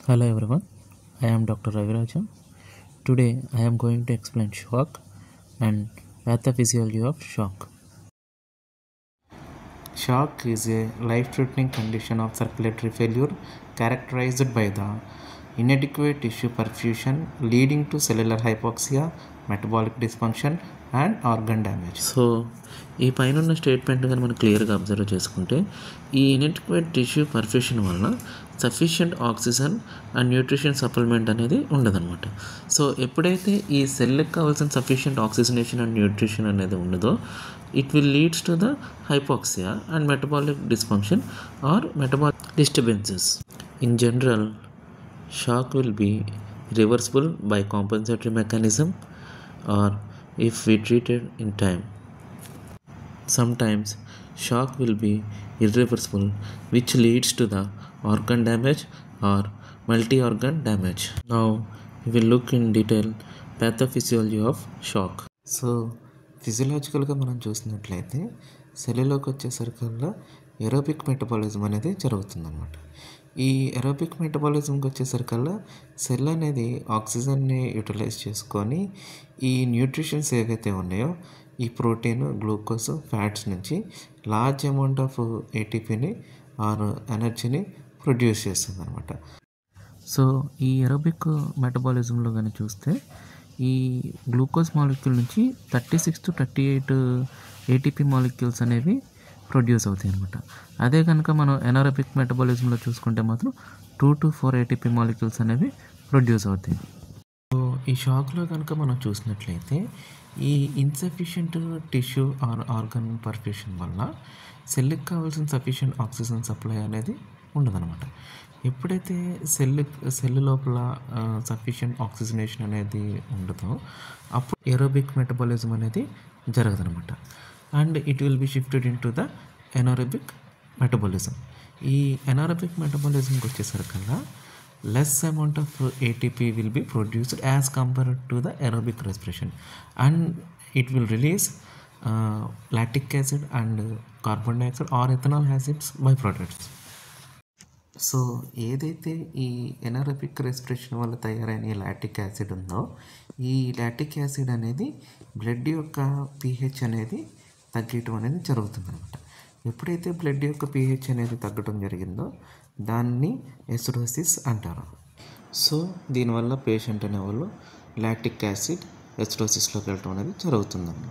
Hello everyone, I am Dr. Raviraja. Today I am going to explain shock and pathophysiology of shock. Shock is a life-threatening condition of circulatory failure characterized by the inadequate tissue perfusion leading to cellular hypoxia, metabolic dysfunction and organ damage. So ఈ పైన ఉన్న statement కానీ మనం క్లియర్గా observe చేసుకుంటే ఈ inadequate tissue perfusion వలన sufficient oxygen and nutrition supplement అనేది ఉండదన్నమాట. సో ఎప్పుడైతే ఈ సెల్కి కావాల్సిన సఫిషియంట్ ఆక్సిజనేషన్ అండ్ న్యూట్రిషన్ అనేది ఉండదో it will leads to the hypoxia and metabolic dysfunction or metabolic disturbances. In general, shock will be reversible by compensatory mechanism or if we treat it in time. Sometimes shock will be irreversible, which leads to the organ damage or multi-organ damage. Now we will look in detail pathophysiology of shock. So ఫిజియలాజికల్గా మనం చూసినట్లయితే సెల్లులోకి వచ్చేసరికల్లా aerobic metabolism అనేది జరుగుతుందన్నమాట. ఈ aerobic మెటబాలిజంకి వచ్చేసరికల్లా cell అనేది ఆక్సిజన్ని utilise చేసుకొని ఈ న్యూట్రిషన్స్ ఏవైతే ఉన్నాయో ఈ ప్రోటీన్, గ్లూకోజ్, ఫ్యాట్స్ నుంచి లార్జ్ అమౌంట్ ఆఫ్ ఏటీపీని ఆర్ ఎనర్జీని ప్రొడ్యూస్ చేస్తుంది అనమాట. సో ఈ ఎరోబిక్ మెటబాలిజంలో కానీ చూస్తే ఈ గ్లూకోజ్ మాలిక్యూల్ నుంచి 36 to 38 ఏటీపీ మాలిక్యూల్స్ అనేవి ప్రొడ్యూస్ అవుతాయి అనమాట. అదే కనుక మనం ఎనారోబిక్ మెటబాలిజంలో చూసుకుంటే మాత్రం 2 to 4 ఏటీపీ మాలిక్యూల్స్ అనేవి ప్రొడ్యూస్ అవుతాయి. సో ఈ షాక్లో కనుక మనం చూసినట్లయితే ఈ insufficient tissue or organ perfusion వల్ల సెల్కి కావాల్సిన సఫిషియంట్ ఆక్సిజన్ సప్లై అనేది ఉండదన్నమాట. ఎప్పుడైతే సెల్ లోపల సఫిషియంట్ ఆక్సిజనేషన్ అనేది ఉండదో అప్పుడు ఏరోబిక్ మెటబాలిజం అనేది జరగదనమాట. And it will be shifted into the anaerobic metabolism. ఈ ఎనారోబిక్ మెటబాలిజంకి వచ్చేసరికల్లా less amount of ATP will be produced as compared to the aerobic respiration and it will release lactic acid and carbon dioxide or ethanol acids by products. So ఏదైతే ఈ ఎనారోబిక్ respiration వల్ల తయారైన ఈ lactic acid ఉందో ఈ lactic acid అనేది blood యొక్క pH అనేది తగ్గటం అనేది జరుగుతుంది అనమాట. ఎప్పుడైతే బ్లడ్ యొక్క pH అనేది తగ్గడం జరిగిందో దాన్ని ఎసిడోసిస్ అంటారు. సో దీనివల్ల పేషెంట్ అనేవాళ్ళు లాక్టిక్ యాసిడ్ ఎసిడోసిస్లోకి వెళ్ళటం అనేది జరుగుతుందన్నమాట.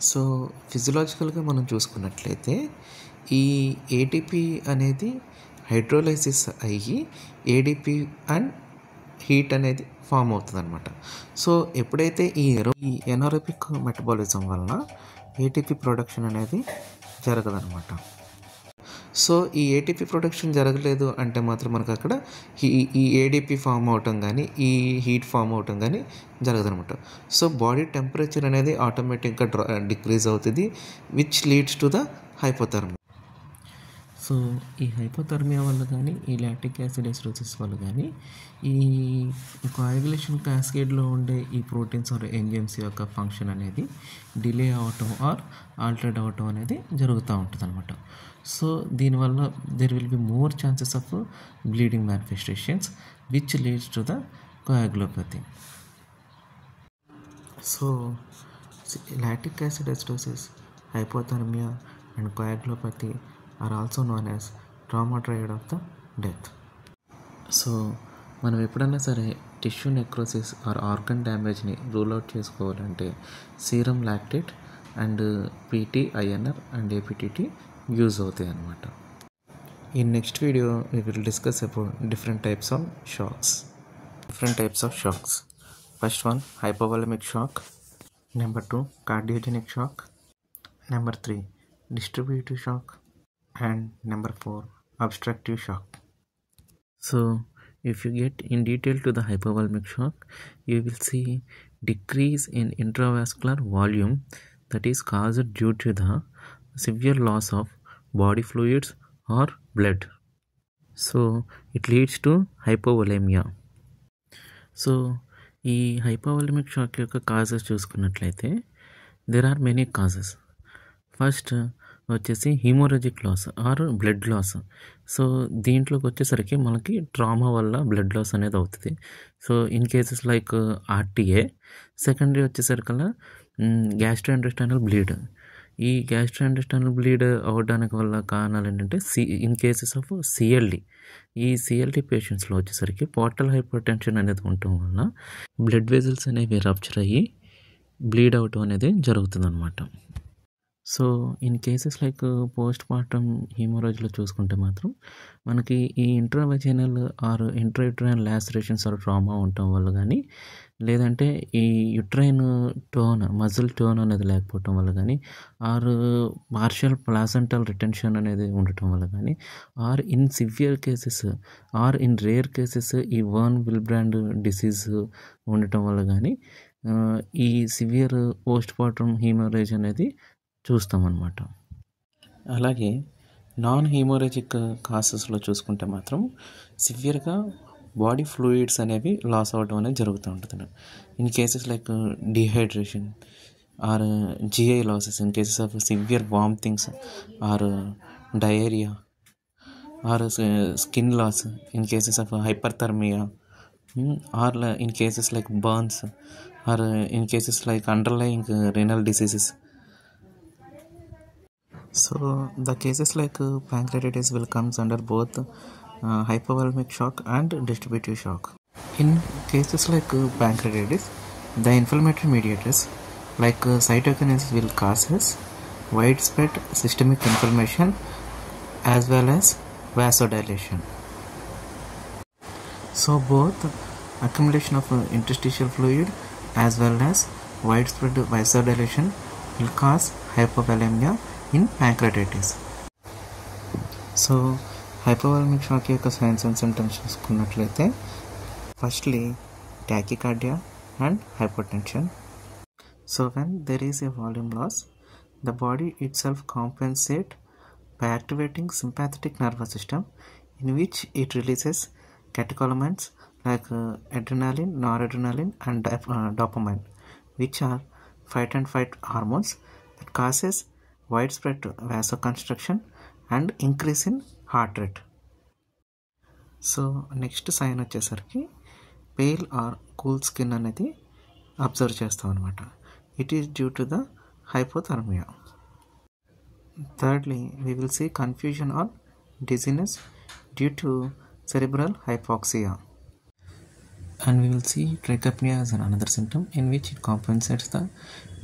సో ఫిజియలాజికల్గా మనం చూసుకున్నట్లయితే ఈ ఏటీపీ అనేది హైడ్రోలైసిస్ అయ్యి ఏడిపి అండ్ హీట్ అనేది ఫామ్ అవుతుంది అనమాట. సో ఎప్పుడైతే ఈ ఎనారోబిక్ మెటబాలిజం వలన ఏటీపీ ప్రొడక్షన్ అనేది జరగదనమాట. సో ఈ ఏటీపీ ప్రొడక్షన్ జరగలేదు అంటే మాత్రం మనకు అక్కడ ఈ ఏడిపి ఫామ్ అవటం కానీ ఈ హీట్ ఫామ్ అవటం కానీ జరగదనమాట. సో బాడీ టెంపరేచర్ అనేది ఆటోమేటిక్గా డిక్రీజ్ అవుతుంది, which leads to the hypothermia. So ఈ హైపోథర్మియా వల్ల కానీ ఈ లాక్టిక్ యాసిడ్ ఎసిడోసిస్ వల్ల కానీ ఈ కోయాగులేషన్ క్యాస్కేడ్లో ఉండే ఈ ప్రోటీన్స్ ఆర్ ఎంజైమ్స్ యొక్క ఫంక్షన్ అనేది డిలే అవ్వటం ఆర్ ఆల్టర్డ్ అవ్వటం అనేది జరుగుతూ ఉంటుంది అనమాట. సో దీనివల్ల there will be more chances of bleeding manifestations which leads to the coagulopathy. So lactic acid acidosis, hypothermia and coagulopathy are also known as trauma triad of the death. So మనం ఎప్పుడైనా సరే tissue necrosis or organ డ్యామేజ్ని rule out చేసుకోవాలంటే serum lactate and PT INR and APTT use అవుతాయి అన్నమాట. In next video we will discuss about different types of shocks. First one, hypovolemic shock. Number 2, cardiogenic shock. Number 3, distributive shock. And number 4, obstructive shock. So if you get in detail to the hypovolemic shock, you will see decrease in intravascular volume that is caused due to the severe loss of body fluids or blood. So it leads to hypovolemia. So ఈ hypovolemic shock యొక్క causes చూసుకున్నట్లయితే there are many causes. First, వచ్చేసి haemorrhagic loss or blood loss. So దీంట్లోకి వచ్చేసరికి మనకి trauma వల్ల blood loss అనేది అవుతుంది. So in cases like RTA. Secondary వచ్చేసరికల్లా గ్యాస్ట్రోఇంటెస్టైనల్ బ్లీడ్. ఈ గ్యాస్ట్రోఇంటెస్టైనల్ బ్లీడ్ అవ్వడానికి వల్ల కారణాలు ఏంటంటే ఇన్ కేసెస్ ఆఫ్ సిఎల్డి. ఈ సిఎల్డి పేషెంట్స్లో వచ్చేసరికి పోర్టల్ హైపర్టెన్షన్ అనేది ఉండటం వల్ల బ్లడ్ వెజల్స్ అనేవి రప్చర్ అయ్యి బ్లీడ్ అవటం అనేది జరుగుతుందన్నమాట. So in cases like post mortem హీమోరాజ్లో చూసుకుంటే మాత్రం మనకి ఈ intravaginal or intrauterine lacerations or trauma ఉండటం వల్ల కానీ, లేదంటే ఈ యుట్రైన్ టోన్ మజిల్ టోన్ అనేది లేకపోవటం వల్ల కానీ, ఆర్ పార్షియల్ ప్లాసెంటల్ రిటెన్షన్ అనేది ఉండటం వల్ల కానీ, or in severe cases or in rare cases ఈ వాన్ విల్బ్రాండ్ డిసీజ్ ఉండటం వల్ల కానీ ఈ సివియర్ పోస్ట్ మార్టం హీమోరేజ్ అనేది చూస్తామన్నమాట. అలాగే నాన్ హీమోరేజిక్ కాసెస్లో చూసుకుంటే మాత్రం సివియర్గా బాడీ ఫ్లూయిడ్స్ అనేవి లాస్ అవ్వడం అనేది జరుగుతూ ఉంటుంది. In cases like dehydration or GI losses, in cases of severe vomitings or diarrhoea or skin loss, in cases of hyperthermia or in cases like burns or in cases like underlying renal diseases. So the cases like pancreatitis will comes under both hypovolemic shock and distributive shock. In cases like pancreatitis, the inflammatory mediators like cytokines will causes widespread systemic inflammation as well as vasodilation. So both accumulation of interstitial fluid as well as widespread vasodilation will cause hypovolemia in pancreatitis. So hypovolemic shock యొక్క signs and symptoms చూసుకున్నట్లయితే firstly tachycardia and hypotension. So when there is a volume loss, the body itself compensate by activating sympathetic nervous system in which it releases catecholamines like adrenaline, noradrenaline and dopamine, which are fight and flight hormones that causes widespread vasoconstriction and increase in heart rate. So next sign వచ్చేసరికి pale or cool skin అనేది observe చేస్తాం అనమాట. It is due to the hypothermia. Thirdly, we will see confusion or dizziness due to cerebral hypoxia. And we will see trichopnea as another symptom in which it compensates the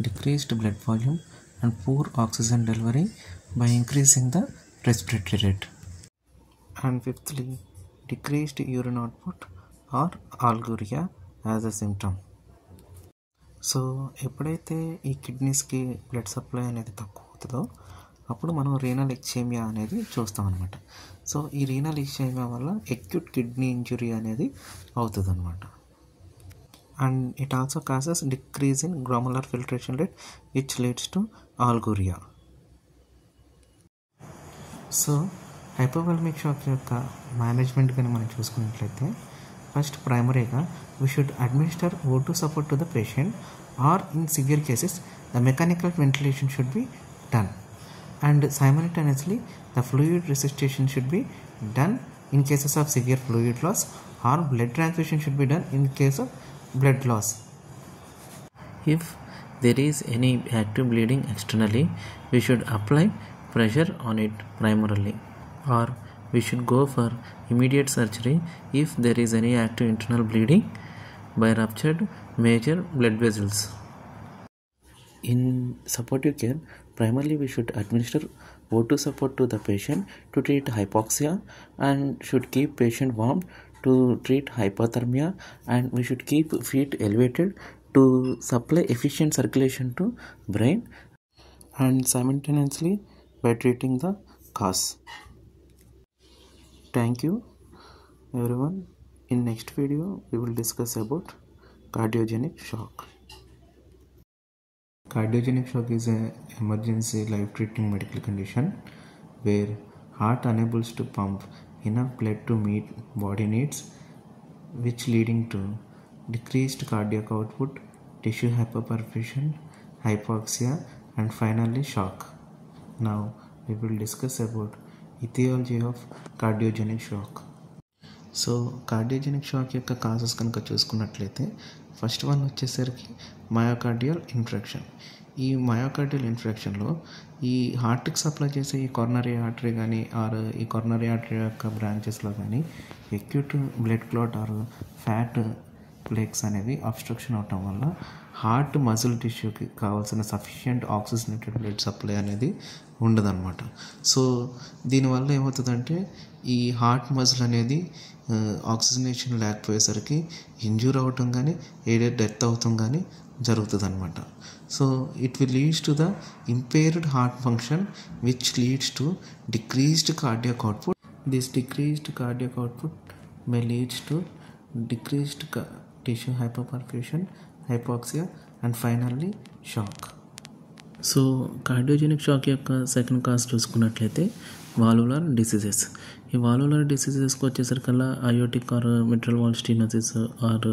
decreased blood volume and poor oxygen delivery by increasing the respiratory rate. And fifthly, decreased urine output or oliguria as a symptom. So ఎప్పుడైతే ఈ కిడ్నీస్కి blood supply అనేది తక్కువ అవుతుందో అప్పుడు మనం renal ఎక్సేమియా అనేది చూస్తాం అనమాట. సో ఈ రీనల్ ఎక్సేమియా వల్ల అక్యూట్ కిడ్నీ ఇంజురీ అనేది అవుతుంది అనమాట. And it also causes decrease in glomerular filtration rate which leads to oliguria. So hypovolemic shock యొక్క మేనేజ్మెంట్ కానీ మనం చూసుకున్నట్లయితే ఫస్ట్ ప్రైమరీగా we should administer O2 support to the patient or in severe cases the mechanical ventilation should be done. And simultaneously the fluid resuscitation should be done in cases of severe fluid loss, or blood transfusion should be done in case of blood loss. If there is any active bleeding externally, we should apply pressure on it primarily, or we should go for immediate surgery if there is any active internal bleeding by ruptured major blood vessels. In supportive care, primarily we should administer O2 support to the patient to treat hypoxia, and should keep patient warm to treat hypothermia, and we should keep feet elevated to supply efficient circulation to brain, and simultaneously by treating the cause. Thank you everyone. In next video we will discuss about cardiogenic shock. Cardiogenic shock is an emergency life-threatening medical condition where heart unable to pump enough blood to meet body needs, which leading to decreased cardiac output, tissue hypoperfusion, hypoxia, and finally shock. Now we will discuss about etiology of cardiogenic shock. So cardiogenic shock యొక్క causes కనుక చూసుకున్నట్లయితే first one వచ్చేసరికి myocardial infection. ఈ myocardial ఇన్ఫెక్షన్లో ఈ హార్ట్కి supply చేసే ఈ coronary artery కానీ ఆర్ ఈ కొరనరీ ఆర్టరీ యొక్క బ్రాంచెస్లో కానీ acute blood clot are fat plaques అనేవి అబ్స్ట్రక్షన్ అవటం వల్ల హార్ట్ మజిల్ టిష్యూకి కావాల్సిన సఫిషియంట్ ఆక్సిజనేటెడ్ బ్లడ్ సప్లై అనేది ఉండదన్నమాట. సో దీనివల్ల ఏమవుతుందంటే ఈ హార్ట్ మజిల్ అనేది ఆక్సిజనేషన్ లేకపోయేసరికి ఇంజ్యూర్ అవటం కానీ ఏడే డెత్ అవటం కానీ జరుగుతుంది అనమాట. So it will leads to the impaired heart function which leads to decreased cardiac output. This decreased cardiac output may leads to decreased tissue hypoperfusion, hypoxia and finally shock. So cardiogenic shock యొక్క second cause చూసుకున్నట్లయితే valvular diseases. ఈ valvular డిసీజెస్కి వచ్చేసరికల్లా aortic or mitral valve stenosis or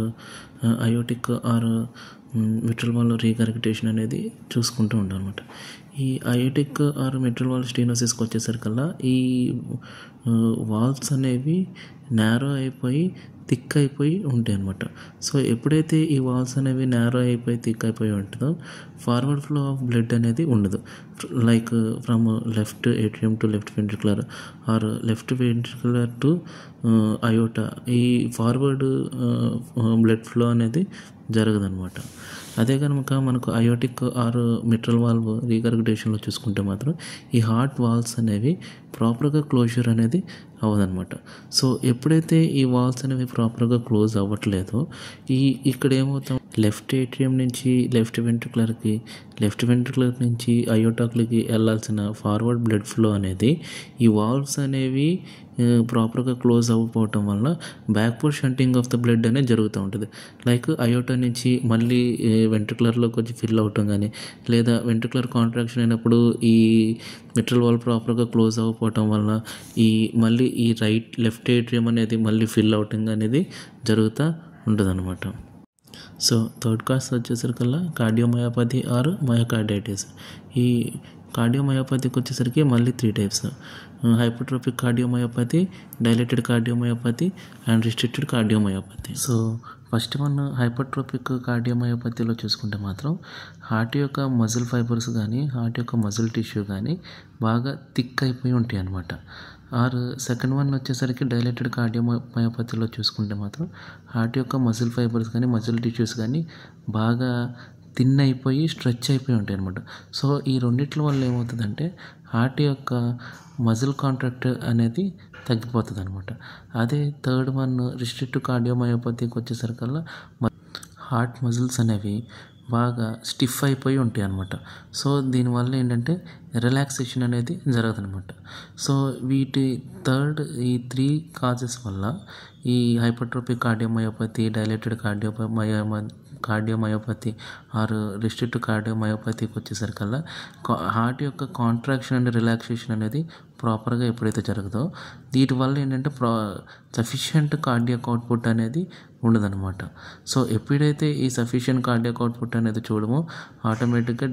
aortic or mitral wall రీగర్గిటేషన్ అనేది చూసుకుంటూ ఉంటాం అనమాట. ఈ అయోటిక్ ఆర్ మిట్రల్ వాల్ స్టీనోసిస్కి వచ్చేసరికల్లా ఈ వాల్స్ అనేవి నేరో అయిపోయి థిక్ అయిపోయి ఉంటాయి అనమాట. సో ఎప్పుడైతే ఈ వాల్స్ అనేవి నేరో అయిపోయి థిక్ అయిపోయి ఉంటుందో ఫార్వర్డ్ ఫ్లో ఆఫ్ బ్లడ్ అనేది ఉండదు. Like from left atrium to left ventricular or left ventricular to aorta ఈ ఫార్వర్డ్ బ్లడ్ ఫ్లో అనేది జరగదనమాట. అదే కనుక మనకు అయోటిక్ ఆర్ మిట్రల్ వాల్వ్ రీగర్గిటేషన్లో చూసుకుంటే మాత్రం ఈ హార్ట్ వాల్స్ అనేవి ప్రాపర్గా క్లోజర్ అనేది అవ్వదన్నమాట. సో ఎప్పుడైతే ఈ వాల్స్ అనేవి ప్రాపర్గా క్లోజ్ అవ్వట్లేదో ఇక్కడ ఏమవుతాం లెఫ్ట్ ఏట్రియం నుంచి లెఫ్ట్ వెంట్రికులర్ నుంచి అయోటాక్లకి వెళ్ళాల్సిన ఫార్వర్డ్ బ్లడ్ ఫ్లో అనేది ఈ వాల్వ్స్ అనేవి ప్రాపర్గా క్లోజ్ అవ్వకపోవటం వల్ల backward shunting of the blood అనేది జరుగుతూ ఉంటుంది. లైక్ అయోటా నుంచి మళ్ళీ వెంట్రికులర్లోకి వచ్చి ఫిల్ అవటం కానీ లేదా వెంట్రికులర్ కాంట్రాక్షన్ అయినప్పుడు ఈ మిట్రల్ వాల్ ప్రాపర్గా క్లోజ్ అవ్వకపోవటం వల్ల మళ్ళీ ఈ లెఫ్ట్ ఏట్రియం అనేది మళ్ళీ ఫిల్ అవటం అనేది జరుగుతూ ఉంటుంది అనమాట. సో థర్డ్ కాజ్ వచ్చేసరికల్లా కార్డియోమయోపతి ఆర్ మయోకార్డైటిస్. ఈ కార్డియోమయోపతికి వచ్చేసరికి మళ్ళీ 3 types: hypertrophic cardiomyopathy, dilated cardiomyopathy and restricted cardiomyopathy. So first one hypertrophic కార్డియోమయోపతిలో చూసుకుంటే మాత్రం హార్ట్ యొక్క మజిల్ ఫైబర్స్ కానీ హార్ట్ యొక్క మజిల్ టిష్యూ కానీ బాగా థిక్ అయిపోయి ఉంటాయి అన్నమాట. ఆర్ సెకండ్ వన్ వచ్చేసరికి డైలేటెడ్ కార్డియోమయోపతిలో చూసుకుంటే మాత్రం హార్ట్ యొక్క మజిల్ ఫైబర్స్ కానీ మజిల్ టిష్యూస్ కానీ బాగా థిన్ అయిపోయి స్ట్రెచ్ అయిపోయి ఉంటాయి అనమాట. సో ఈ రెండిట్ల వల్ల ఏమవుతుందంటే హార్ట్ యొక్క మజిల్ కాంట్రాక్ట్ అనేది తగ్గిపోతుంది అనమాట. అదే థర్డ్ వన్ రిస్ట్రిక్టివ్ కార్డియోమయోపతికి వచ్చేసరికల్లా హార్ట్ మజిల్స్ అనేవి బాగా స్టిఫ్ అయిపోయి ఉంటాయి అనమాట. సో దీనివల్ల ఏంటంటే రిలాక్సేషన్ అనేది జరగదనమాట. సో ఈ 3 కాజెస్ వల్ల ఈ hypertrophic cardiomyopathy, dilated cardiomyopathy or restrictive కార్డియోమయోపతికి వచ్చేసరికల్లా హార్ట్ యొక్క కాంట్రాక్షన్ అండ్ రిలాక్సేషన్ అనేది ప్రాపర్గా ఎప్పుడైతే జరగదో వీటి వల్ల ఏంటంటే సఫిషియంట్ కార్డియాక్ అవుట్పుట్ అనేది ఉండదన్నమాట. సో ఎప్పుడైతే ఈ సఫిషియంట్ కార్డియాక్ అవుట్పుట్ అనేది చూడమో ఆటోమేటిక్గా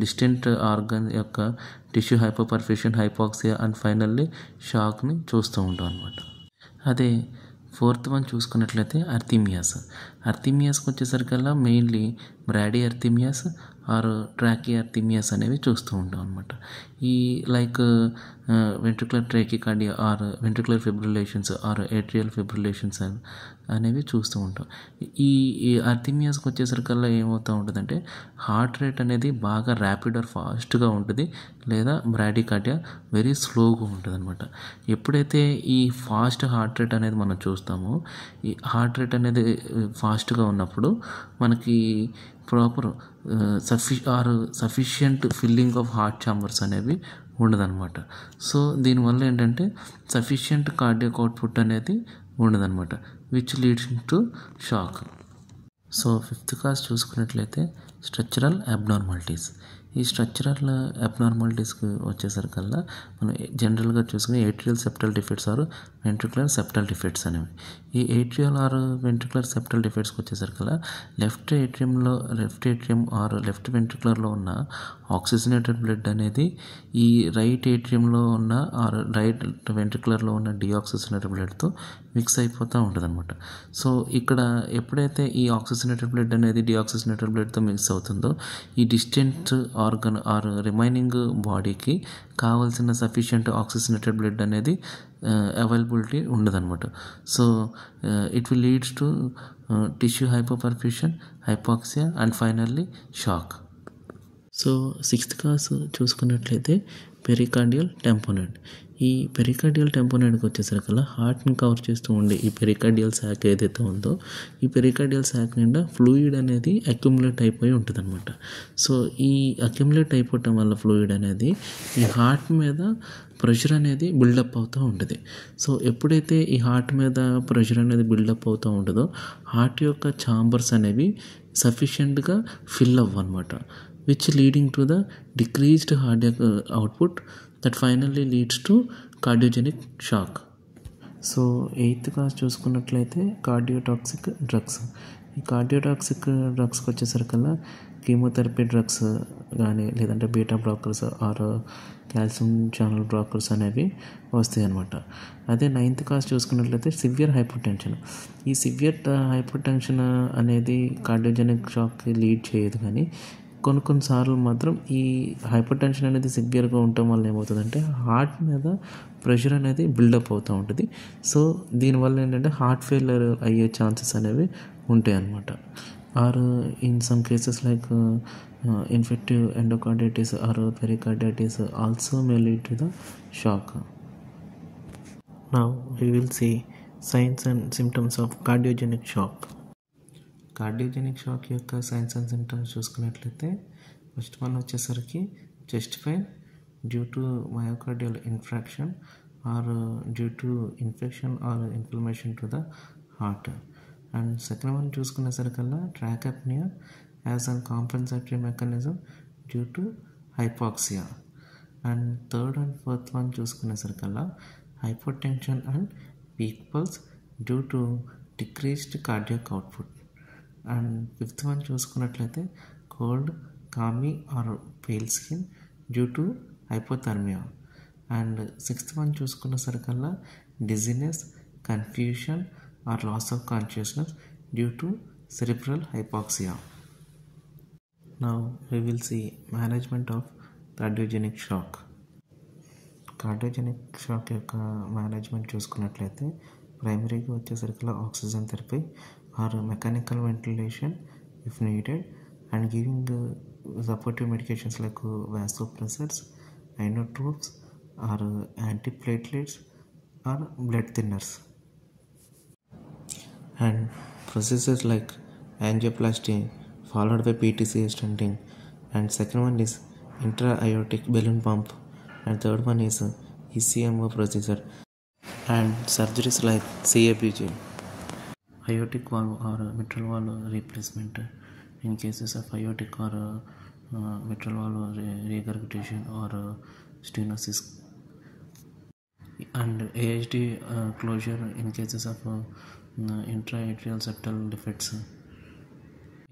డిస్టెంట్ ఆర్గన్ యొక్క tissue hypoperfusion, hypoxia and finally షాక్ని చూస్తూ ఉంటాం అనమాట. అదే ఫోర్త్ వన్ చూసుకున్నట్లయితే అర్థీమియాస్కి వచ్చేసరికల్లా మెయిన్లీ బ్రాడీ అర్థీమియాస్ ఆర్ ట్రాకీ అర్థీమియాస్ అనేవి చూస్తూ ఉంటాం అనమాట. ఈ like ventricular tachycardia or ventricular fibrillations or atrial fibrillations అనేవి చూస్తూ ఉంటాం. ఈ అర్థీమియాస్కి వచ్చేసరికల్లా ఏమవుతూ ఉంటుందంటే హార్ట్ రేట్ అనేది బాగా ర్యాపిడ్ ఆర్ ఫాస్ట్గా ఉంటుంది లేదా బ్రాడీకార్డియా వెరీ స్లోగా ఉంటుంది అనమాట. ఎప్పుడైతే ఈ ఫాస్ట్ హార్ట్ రేట్ అనేది మనం చూస్తామో ఈ హార్ట్ రేట్ అనేది ఫాస్ట్గా ఉన్నప్పుడు మనకి proper sufficient filling of heart chambers అనేవి ఉండదన్నమాట. సో దీనివల్ల ఏంటంటే సఫిషియంట్ కార్డియాక్ అవుట్పుట్ అనేది ఉండదన్నమాట which leads to shock. So fifth cause చూసుకున్నట్లయితే స్ట్రక్చరల్ అబ్నార్మాలిటీస్. ఈ స్ట్రక్చరల్ అబ్నార్మాలిటీస్కి వచ్చేసరికల్లా మనం జనరల్గా చూసుకుని atrial septal defects or ventricular septal defects అనేవి. ఈ ఏట్రియల్ ఆర్ వెంట్రికులర్ సెప్టల్ డిఫెక్ట్స్కి వచ్చేసరికల్లా లెఫ్ట్ ఏట్రియం ఆర్ లెఫ్ట్ వెంట్రికులర్లో ఉన్న ఆక్సిజనేటెడ్ బ్లడ్ అనేది ఈ రైట్ ఏట్రియంలో ఉన్న ఆర్ రైట్ వెంట్రికులర్లో ఉన్న డిఆక్సిజనేటెడ్ బ్లడ్తో మిక్స్ అయిపోతూ ఉంటుంది అనమాట. సో ఇక్కడ ఎప్పుడైతే ఈ ఆక్సిజనేటెడ్ బ్లడ్ అనేది డిఆక్సిజనేటెడ్ బ్లడ్తో మిక్స్ అవుతుందో ఈ డిస్టెంట్ ఆర్గన్ ఆర్ రిమైనింగ్ బాడీకి కావాల్సిన సఫిషియంట్ ఆక్సిజనేటెడ్ బ్లడ్ అనేది అవైలబిలిటీ ఉండదన్నమాట. So it will leads to tissue hypoperfusion, hypoxia and finally shock. So 6th cause చూసుకున్నట్లయితే పెరికార్డియల్ టెంపోనెడ్. ఈ పెరికార్డియల్ టెంపోనెడ్కి వచ్చేసరికల్లా హార్ట్ని కవర్ చేస్తూ ఉండే ఈ పెరికార్డియల్ శాక్ ఏదైతే ఉందో ఈ పెరికార్డియల్ శాక్ నిండా ఫ్లూయిడ్ అనేది అక్యుములేట్ అయిపోయి ఉంటుంది అనమాట. సో ఈ అక్యుములేట్ అయిపోవటం వల్ల ఫ్లూయిడ్ అనేది ఈ హార్ట్ మీద ప్రెషర్ అనేది బిల్డప్ అవుతూ ఉంటుంది. సో ఎప్పుడైతే ఈ హార్ట్ మీద ప్రెషర్ అనేది బిల్డప్ అవుతూ ఉంటుందో హార్ట్ యొక్క ఛాంబర్స్ అనేవి సఫిషియెంట్గా fill అవ్వన్నమాట, which leading to the decreased cardiac output that finally leads to cardiogenic shock. So 8th cause చూసుకున్నట్లయితే కార్డియోటాక్సిక్ డ్రగ్స్. ఈ కార్డియోటాక్సిక్ డ్రగ్స్కి వచ్చేసరికల్లా కీమోథెరపీ డ్రగ్స్ కానీ లేదంటే beta blockers or calcium channel blockers అనేవి వస్తాయి అన్నమాట. అదే 9th కాజ్ చూసుకున్నట్లయితే సివియర్ హైపర్ టెన్షన్. ఈ సివియర్ హైపర్ టెన్షన్ అనేది కార్డియోజెనిక్ షాక్కి లీడ్ చేయదు, కానీ కొన్నిసార్లు మాత్రం ఈ హైపర్ టెన్షన్ అనేది సివియర్గా ఉండటం వల్ల ఏమవుతుందంటే హార్ట్ మీద ప్రెషర్ అనేది బిల్డప్ అవుతూ ఉంటుంది. సో దీనివల్ల ఏంటంటే హార్ట్ ఫెయిల్యూర్ అయ్యే ఛాన్సెస్ అనేవి ఉంటాయి అన్నమాట. Or in some cases like infective endocarditis or pericarditis also may lead to the shock. Now we will see signs and symptoms of cardiogenic shock. Cardiogenic shock యొక్క signs and symptoms చూసుకున్నట్లయితే first one వచ్చేసరికి chest pain due to myocardial infarction or due to infection or inflammation to the heart. And second one చూసుకునేసరికల్లా tachypnoea as an compensatory mechanism due to hypoxia. And third and fourth one చూసుకునేసరికల్లా hypertension and peak pulse due to decreased cardiac output. And fifth one చూసుకున్నట్లయితే cold, clammy or pale skin due to hypothermia. And sixth one చూసుకునేసరికల్లా dizziness, confusion or loss of consciousness due to cerebral hypoxia. Now we will see management of cardiogenic shock. Cardiogenic shock యొక్క management చూసుకున్నట్లయితే ప్రైమరీగా వచ్చేసరికి oxygen therapy or mechanical ventilation if needed and giving supportive medications like vasopressors, inotropes or antiplatelets are blood thinners. And procedures like angioplasty followed by PTCA stenting, and second one is intra-aortic balloon pump, and third one is ECMO procedure and surgeries like CABG, aortic valve or mitral valve replacement in cases of aortic or mitral valve regurgitation or stenosis, and AHD closure in cases of intra-atrial septal defects.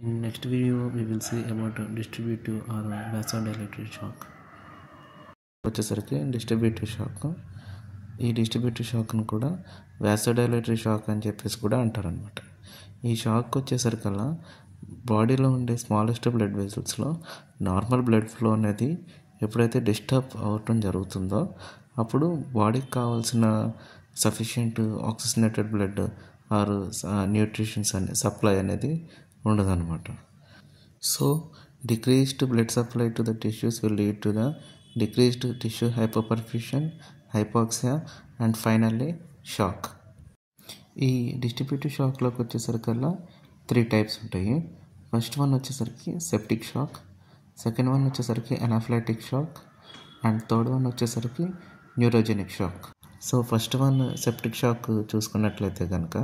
In next video we will see about distributive or vasodilatory shock. వచ్చేసరికి distributive shock. ఈ distributive షాక్ను కూడా వాసోడైలేటరీ shock అని చెప్పేసి కూడా అంటారనమాట. ఈ shock వచ్చేసరికల్లా బాడీలో ఉండే స్మాలెస్ట్ బ్లడ్ వెసల్స్లో నార్మల్ బ్లడ్ ఫ్లో అనేది ఎప్పుడైతే డిస్టర్బ్ అవటం జరుగుతుందో అప్పుడు బాడీకి కావాల్సిన sufficient oxygenated blood or nutritions అనే సప్లై అనేది ఉండదన్నమాట. So decreased blood supply to the tissues will lead to the decreased tissue hypoperfusion, hypoxia and finally shock. ఈ డిస్ట్రిబ్యూటివ్ షాక్లోకి వచ్చేసరికల్లా 3 టైప్స్ ఉంటాయి. ఫస్ట్ వన్ వచ్చేసరికి సెప్టిక్ షాక్, సెకండ్ వన్ వచ్చేసరికి anaphylactic shock and third one వచ్చేసరికి neurogenic shock. So first one septic shock చూసుకున్నట్లయితే కనుక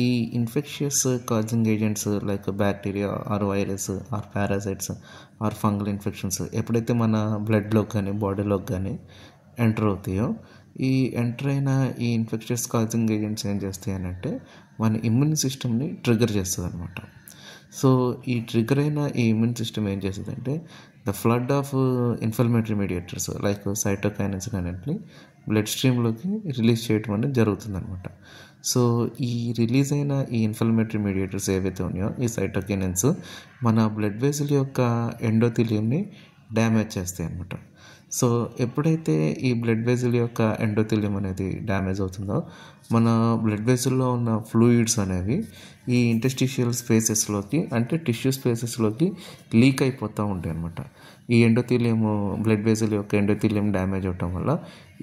ఈ infectious causing agents like bacteria or virus or parasites or fungal infections ఎప్పుడైతే మన బ్లడ్లోకి కానీ బాడీలోకి కానీ ఎంటర్ అవుతాయో, ఈ ఎంటర్ అయిన ఈ ఇన్ఫెక్షియస్ కాజింగ్ ఏజెంట్స్ ఏం చేస్తాయి అని అంటే మన ఇమ్యూన్ సిస్టమ్ని ట్రిగర్ చేస్తుంది అనమాట. సో ఈ ట్రిగర్ అయిన ఈ ఇమ్యూన్ సిస్టమ్ ఏం చేస్తుంది అంటే the flood of inflammatory mediators like cytokinins అన్నింటినీ బ్లడ్ స్ట్రీమ్లోకి రిలీజ్ చేయడం అనేది జరుగుతుంది అనమాట. సో ఈ రిలీజ్ అయిన ఈ ఇన్ఫ్లమేటరీ మీడియేటర్స్ ఏవైతే ఉన్నాయో ఈ సైటోకైనిన్స్ మన బ్లడ్ వెసల్ యొక్క ఎండోథీలియంని డ్యామేజ్ చేస్తాయి అన్నమాట. సో ఎప్పుడైతే ఈ బ్లడ్ వెసల్ యొక్క ఎండోథీలియం అనేది డ్యామేజ్ అవుతుందో మన బ్లడ్ వెసల్లో ఉన్న ఫ్లూయిడ్స్ అనేవి ఈ ఇంటర్స్టిషియల్ స్పేసెస్లోకి అంటే టిష్యూ స్పేసెస్లోకి లీక్ అయిపోతూ ఉంటాయి అన్నమాట. ఈ ఎండోథీలియం బ్లడ్ వెసల్ యొక్క ఎండోథీలియం డ్యామేజ్ అవటం వల్ల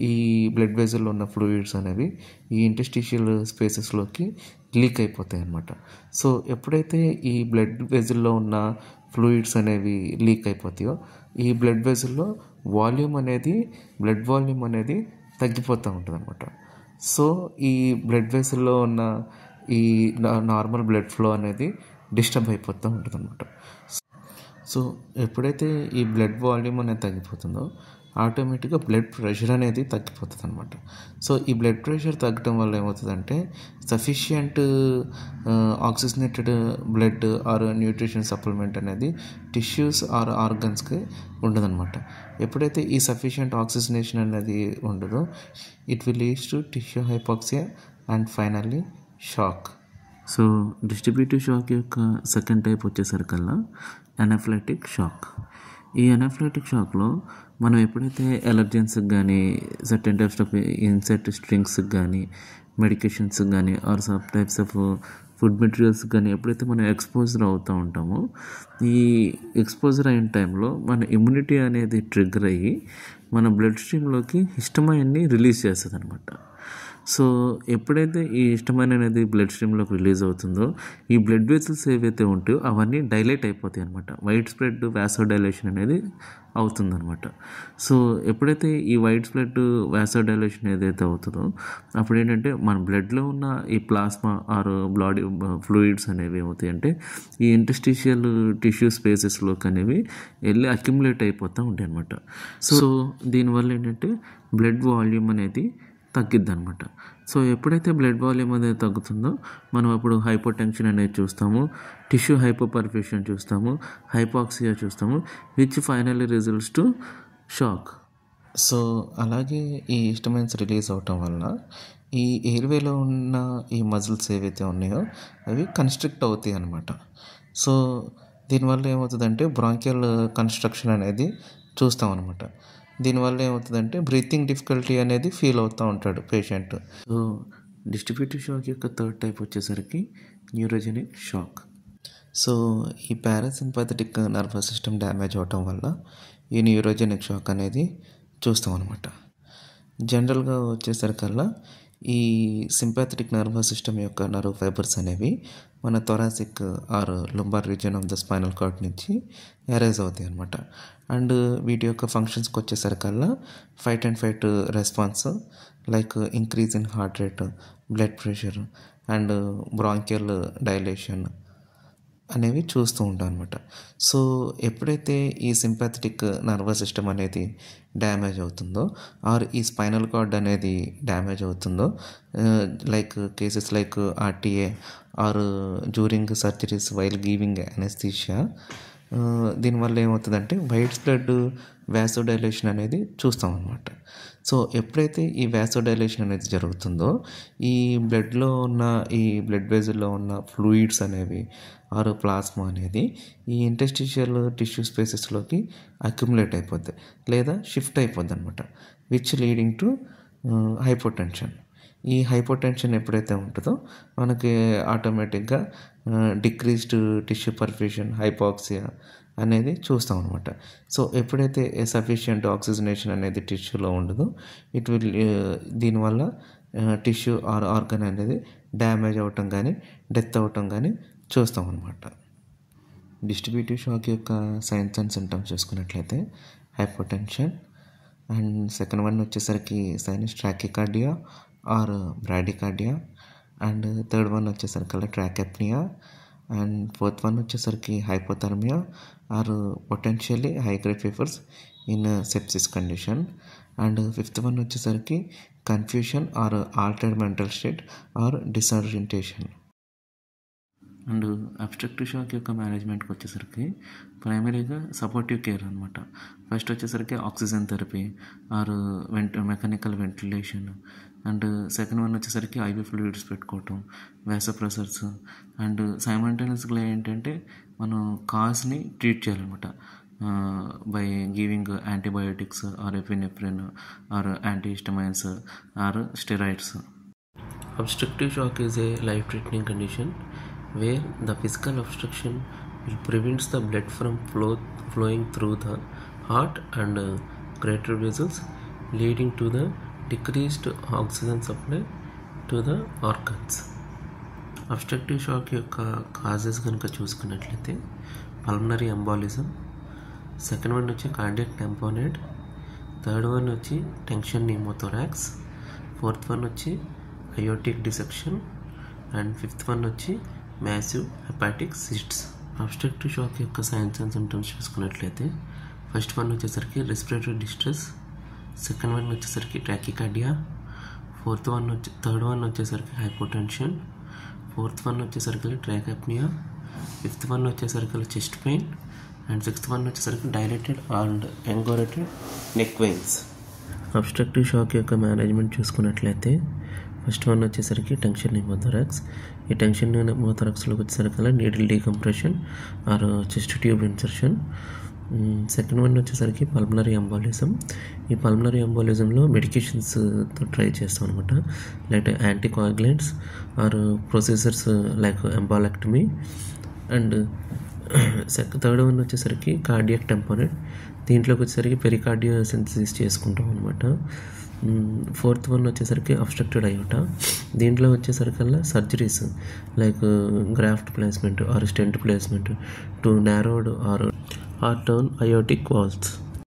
ఈ బ్లడ్ వెసల్లో ఉన్న ఫ్లూయిడ్స్ అనేవి ఈ ఇంటర్స్టిషియల్ స్పేసెస్లోకి లీక్ అయిపోతాయి అన్నమాట. సో ఎప్పుడైతే ఈ బ్లడ్ వెసల్లో ఉన్న ఫ్లూయిడ్స్ అనేవి లీక్ అయిపోతాయో ఈ బ్లడ్ వెసల్లో బ్లడ్ వాల్యూమ్ అనేది తగ్గిపోతూ ఉంటుంది అనమాట. సో ఈ బ్లడ్ వెసల్లో ఉన్న ఈ నార్మల్ బ్లడ్ ఫ్లో అనేది డిస్టర్బ్ అయిపోతూ ఉంటుంది అనమాట. సో ఎప్పుడైతే ఈ బ్లడ్ వాల్యూమ్ అనేది తగ్గిపోతుందో ఆటోమేటిక్గా బ్లడ్ ప్రెషర్ అనేది తగ్గిపోతుంది అనమాట. సో ఈ బ్లడ్ ప్రెషర్ తగ్గడం వల్ల ఏమవుతుందంటే sufficient oxygenated blood or nutrition supplement అనేది టిష్యూస్ ఆర్ ఆర్గన్స్కి ఉండదన్నమాట. ఎప్పుడైతే ఈ సఫిషియంట్ ఆక్సిజనేషన్ అనేది ఉండదో it will leads to tissue hypoxia and finally shock. So distributive shock యొక్క సెకండ్ టైప్ వచ్చేసరికల్లా అనాఫిలాక్టిక్ షాక్. ఈ అనాఫిలాక్టిక్ షాక్లో మనం ఎప్పుడైతే ఎలర్జెన్స్కి కానీ సర్టెన్ టైప్స్ ఆఫ్ ఇన్సెక్ట్ స్ట్రింగ్స్కి కానీ మెడికేషన్స్కి కానీ or some types of food మెటీరియల్స్కి కానీ ఎప్పుడైతే మనం ఎక్స్పోజర్ అవుతూ ఉంటామో ఈ ఎక్స్పోజర్ అయిన టైంలో మన ఇమ్యూనిటీ అనేది ట్రిగ్గర్ అయ్యి మన బ్లడ్ స్ట్రీమ్లోకి హిస్టమైన్ని రిలీజ్ చేస్తుంది అనమాట. సో ఎప్పుడైతే ఈ హిస్టమైన్ అనేది బ్లడ్ స్ట్రీమ్లోకి రిలీజ్ అవుతుందో ఈ బ్లడ్ వెసల్స్ ఏవైతే ఉంటాయో అవన్నీ డైలేట్ అయిపోతాయి అనమాట. వైడ్ స్ప్రెడ్ వాసోడైలేషన్ అనేది అవుతుందన్నమాట. సో ఎప్పుడైతే ఈ వైడ్ స్ప్రెడ్ వాసోడైలేషన్ ఏదైతే అవుతుందో అప్పుడు ఏంటంటే మన బ్లడ్లో ఉన్న ఈ ప్లాస్మా ఆర్ బాడీ ఫ్లూయిడ్స్ అనేవి ఏమవుతాయి అంటే ఈ ఇంటర్స్టిషియల్ టిష్యూ స్పేసెస్లోకి అనేవి వెళ్ళి అక్యుములేట్ అయిపోతూ ఉంటాయి అనమాట. సో దీనివల్ల ఏంటంటే బ్లడ్ వాల్యూమ్ అనేది తగ్గిద్ది అనమాట. సో ఎప్పుడైతే బ్లడ్ వాల్యూమ్ అనేది తగ్గుతుందో మనం అప్పుడు హైపోటెన్షన్ అనేది చూస్తాము, టిష్యూ హైపోపర్ఫ్యూషన్ చూస్తాము, హైపాక్సియా చూస్తాము, which finally results to shock. So అలాగే ఈ హిస్టమైన్స్ రిలీజ్ అవటం వల్ల ఈ ఎయిర్వేలో ఉన్న ఈ మజిల్స్ ఏవైతే ఉన్నాయో అవి కన్స్ట్రిక్ట్ అవుతాయి అన్నమాట. సో దీనివల్ల ఏమవుతుందంటే బ్రాంకియల్ కన్స్ట్రక్షన్ అనేది చూస్తాం అనమాట. దీనివల్ల ఏమవుతుందంటే బ్రీతింగ్ డిఫికల్టీ అనేది ఫీల్ అవుతూ ఉంటాడు పేషెంట్. సో డిస్ట్రిబ్యూటివ్ షాక్ యొక్క థర్డ్ టైప్ వచ్చేసరికి న్యూరోజెనిక్ షాక్. సో ఈ పారాసింపాథెటిక్ నర్వస్ సిస్టమ్ డ్యామేజ్ అవటం వల్ల ఈ న్యూరోజెనిక్ షాక్ అనేది చూస్తాం అనమాట. జనరల్గా వచ్చేసరికల్లా ఈ సింపాథెటిక్ నర్వస్ సిస్టమ్ యొక్క నర్వ్ ఫైబర్స్ అనేవి మన thoracic or lumbar region of the spinal cord నుంచి అరైజ్ అవుతాయి అనమాట. అండ్ వీటి యొక్క ఫంక్షన్స్కి వచ్చేసరికల్లా fight and fight response like increase in heart rate, blood pressure and bronchial dilation అనేవి చూస్తూ ఉంటాం అనమాట. సో ఎప్పుడైతే ఈ సింపాథెటిక్ నర్వస్ సిస్టమ్ అనేది డ్యామేజ్ అవుతుందో ఆర్ ఈ స్పైనల్ కార్డ్ అనేది డ్యామేజ్ అవుతుందో like cases like RTA or during surgeries while giving anaesthesia, దీనివల్ల ఏమవుతుందంటే వైడ్ స్ప్రెడ్ వాసోడైలేషన్ అనేది చూస్తాం అన్నమాట. సో ఎప్పుడైతే ఈ వాసోడైలేషన్ అనేది జరుగుతుందో ఈ బ్లడ్లో ఉన్న ఈ బ్లడ్ వెసల్లో ఉన్న ఫ్లూయిడ్స్ అనేవి ఆర్ ప్లాస్మా అనేది ఈ ఇంటర్స్టిషియల్ టిష్యూ స్పేసెస్లోకి అక్యుములేట్ అయిపోద్ది లేదా షిఫ్ట్ అయిపోద్ది అనమాట, విచ్ లీడింగ్ టు హైపోటెన్షన్. ఈ హైపోటెన్షన్ ఎప్పుడైతే ఉంటుందో మనకి ఆటోమేటిక్గా డిక్రీజ్డ్ టిష్యూ పర్ఫ్యూషన్, హైపాక్సియా అనేది చూస్తాం అనమాట. సో ఎప్పుడైతే సఫిషియంట్ ఆక్సిజనేషన్ అనేది టిష్యూలో ఉండదో ఇట్ విల్ దీనివల్ల టిష్యూ ఆర్ ఆర్గన్ అనేది డ్యామేజ్ అవ్వటం కానీ డెత్ అవ్వటం కానీ చూస్తాం అనమాట. డిస్ట్రిబ్యూటివ్ షాక్ యొక్క సైన్స్ అండ్ సింటమ్స్ చూసుకున్నట్లయితే హైపోటెన్షన్ అండ్ సెకండ్ వన్ వచ్చేసరికి sinus tachycardia or bradycardia and third one వచ్చేసరికి tachypnoea, and fourth one వచ్చేసరికి hypothermia or potentially high grade fevers in sepsis condition. And fifth one వచ్చేసరికి confusion or altered mental state or disorientation. And obstructive shock యొక్క మేనేజ్మెంట్కి వచ్చేసరికి ప్రైమరీగా supportive care అనమాట. First వచ్చేసరికి oxygen therapy or mechanical ventilation. And second one వచ్చేసరికి IV fluids పెట్టుకోవటం, vasopressors. And సైమల్టేనియస్గా ఏంటంటే మనం కాజ్ని ట్రీట్ చేయాలన్నమాట by giving antibiotics or epinephrine or antihistamines or steroids. Obstructive shock is a life-threatening condition where the physical obstruction will prevent the blood from flowing through the heart and greater vessels, leading to the decreased oxygen supply to the organs. Obstructive shock యొక్క causes కనుక చూసుకున్నట్లయితే pulmonary embolism, second one వచ్చి cardiac tamponade, third one వచ్చి tension pneumothorax, fourth one వచ్చి aortic dissection, and fifth one వచ్చి massive hepatic cysts. Obstructive shock యొక్క signs and symptoms చూసుకున్నట్లయితే first one వచ్చేసరికి రెస్పిరేటరీ డిస్ట్రెస్, సెకండ్ వన్ వచ్చేసరికి tachycardia, third one వచ్చేసరికి hypotension, fourth one వచ్చేసరికి tachypnoea, fifth one వచ్చేసరికి chest pain, and sixth one వచ్చేసరికి dilated and engorged neck veins. Obstructive shock యొక్క management చూసుకున్నట్లయితే first one వచ్చేసరికి tension pneumothorax. ఈ tension న్యూమోథోరాక్స్లోకి వచ్చేసరికి needle decompression or chest tube insertion. Second one వచ్చేసరికి పల్మనరీ ఎంబాలిజం. ఈ పల్మనరీ ఎంబాలిజంలో మెడికేషన్స్తో ట్రై చేస్తాం అనమాట, like anticoagulants or procedures like embolectomy. And third one వచ్చేసరికి కార్డియాక్ టెంపోనేట్. దీంట్లోకి వచ్చేసరికి పెరికార్డియో సింథసిస్ చేసుకుంటాం అనమాట. ఫోర్త్ వన్ వచ్చేసరికి అబ్స్ట్రక్టెడ్ అయోటా. దీంట్లో వచ్చేసరికల్లా surgeries like graft placement or stent placement to narrowed or torn aortic walls.